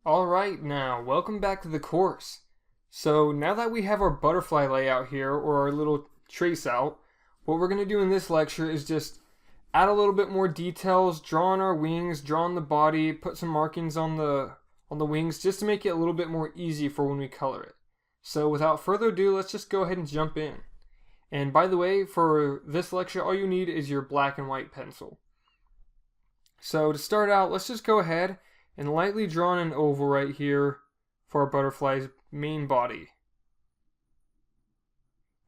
Alright now, welcome back to the course. So now that we have our butterfly layout here, or our little trace out, what we're going to do in this lecture is just add a little bit more details, draw on our wings, draw on the body, put some markings on the wings, just to make it a little bit more easy for when we color it. So without further ado, let's just go ahead and jump in. And by the way, for this lecture, all you need is your black and white pencil. So to start out, let's just go ahead and lightly draw an oval right here for our butterfly's main body.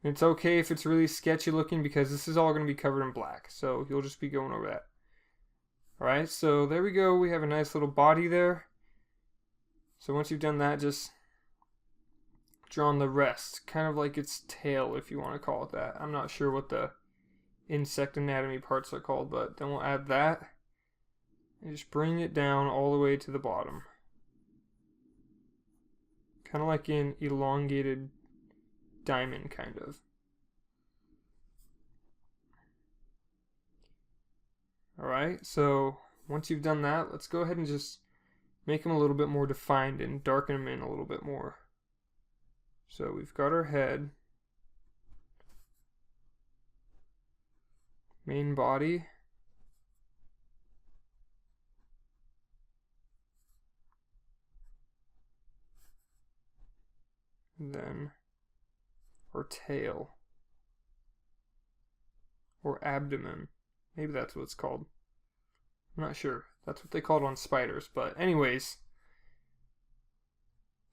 And it's okay if it's really sketchy looking because this is all going to be covered in black, so you'll just be going over that. Alright, so there we go. We have a nice little body there. So once you've done that, just draw on the rest, kind of like its tail, if you want to call it that. I'm not sure what the insect anatomy parts are called, but then we'll add that. And just bring it down all the way to the bottom. Kind of like an elongated diamond, kind of. Alright, so once you've done that, let's go ahead and just make them a little bit more defined and darken them in a little bit more. So we've got our head, main body, and then our tail, or abdomen. Maybe that's what it's called. I'm not sure. That's what they call it on spiders. But anyways,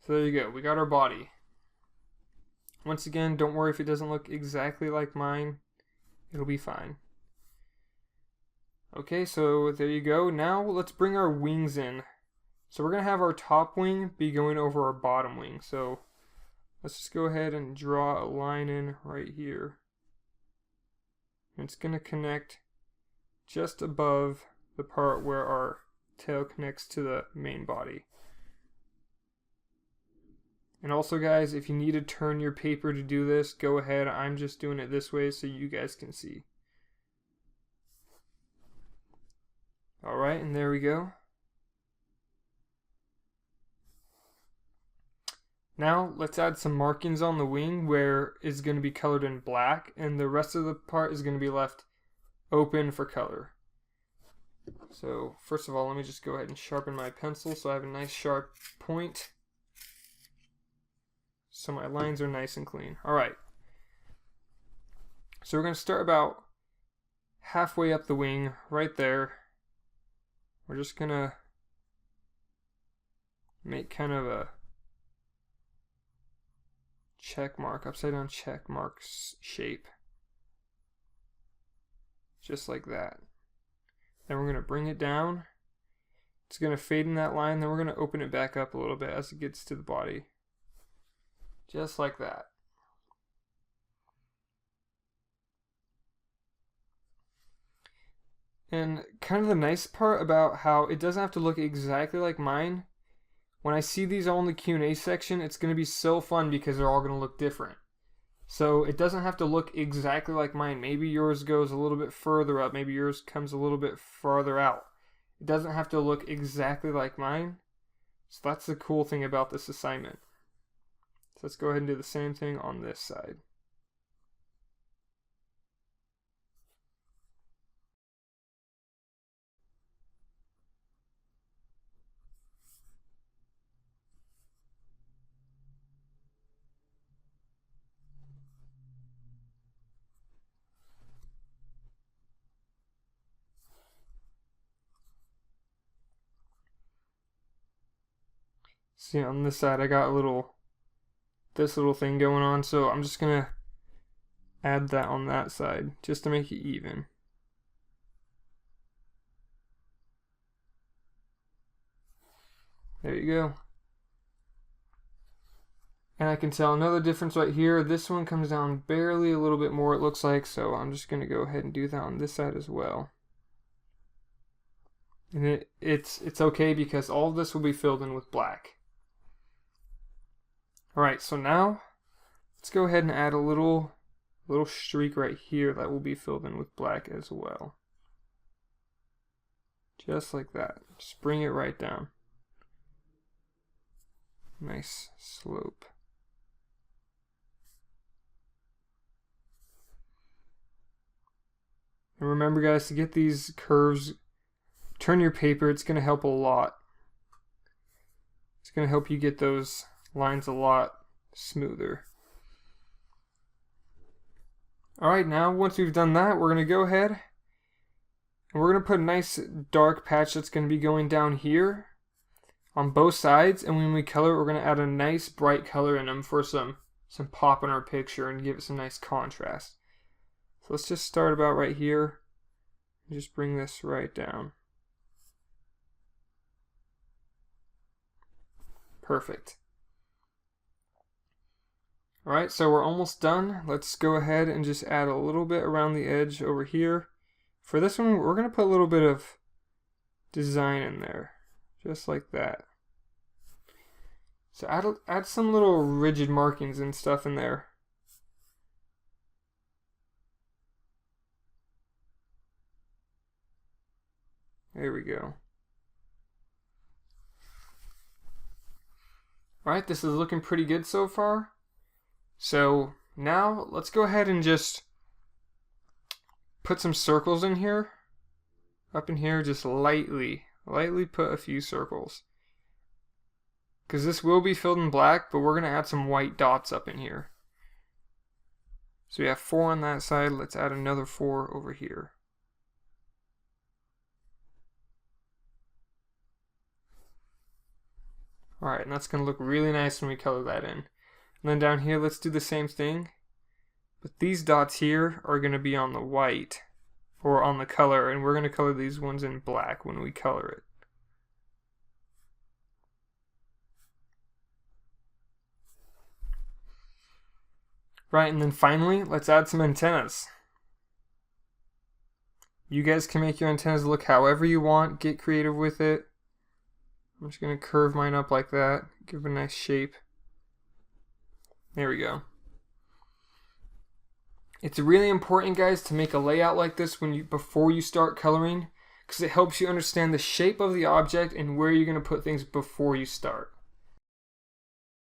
so there you go. We got our body. Once again, don't worry if it doesn't look exactly like mine. It'll be fine. Okay, so there you go. Now let's bring our wings in. So we're going to have our top wing be going over our bottom wing. So let's just go ahead and draw a line in right here. And it's going to connect just above the part where our tail connects to the main body. And also guys, if you need to turn your paper to do this, go ahead. I'm just doing it this way so you guys can see. Alright, and there we go. Now let's add some markings on the wing where it's going to be colored in black, and the rest of the part is going to be left open for color. So first of all, let me just go ahead and sharpen my pencil so I have a nice sharp point, so my lines are nice and clean. Alright, so we're going to start about halfway up the wing right there. We're just going to make kind of a check mark, upside down check mark shape, just like that. Then we're going to bring it down. It's going to fade in that line, then we're going to open it back up a little bit as it gets to the body, just like that. And kind of the nice part about how it doesn't have to look exactly like mine, when I see these all in the Q&A section, it's going to be so fun because they're all going to look different. So it doesn't have to look exactly like mine. Maybe yours goes a little bit further up. Maybe yours comes a little bit farther out. It doesn't have to look exactly like mine. So that's the cool thing about this assignment. So let's go ahead and do the same thing on this side. See, on this side I got this little thing going on, so I'm just gonna add that on that side just to make it even. There you go. And I can tell another difference right here. This one comes down barely a little bit more, it looks like, so I'm just gonna go ahead and do that on this side as well. And it's okay because all of this will be filled in with black. Alright, so now let's go ahead and add a little streak right here that will be filled in with black as well. Just like that. Just bring it right down. Nice slope. And remember guys, to get these curves, turn your paper. It's going to help a lot. It's going to help you get those lines a lot smoother. Alright, now once we've done that, we're going to go ahead and we're going to put a nice dark patch that's going to be going down here on both sides, and when we color, we're going to add a nice bright color in them for some pop in our picture and give it some nice contrast. So let's just start about right here and just bring this right down. Perfect. Alright, so we're almost done. Let's go ahead and just add a little bit around the edge over here. For this one, we're going to put a little bit of design in there, just like that. So add some little rigid markings and stuff in there. There we go. Alright, this is looking pretty good so far. So now let's go ahead and just put some circles in here. Up in here, just lightly put a few circles. Because this will be filled in black, but we're going to add some white dots up in here. So we have 4 on that side. Let's add another 4 over here. Alright, and that's going to look really nice when we color that in. And then down here, let's do the same thing. But these dots here are going to be on the white, or on the color, and we're going to color these ones in black when we color it. Right, and then finally, let's add some antennas. You guys can make your antennas look however you want. Get creative with it. I'm just going to curve mine up like that. Give it a nice shape. There we go. It's really important, guys, to make a layout like this before you start coloring, because it helps you understand the shape of the object and where you're going to put things before you start.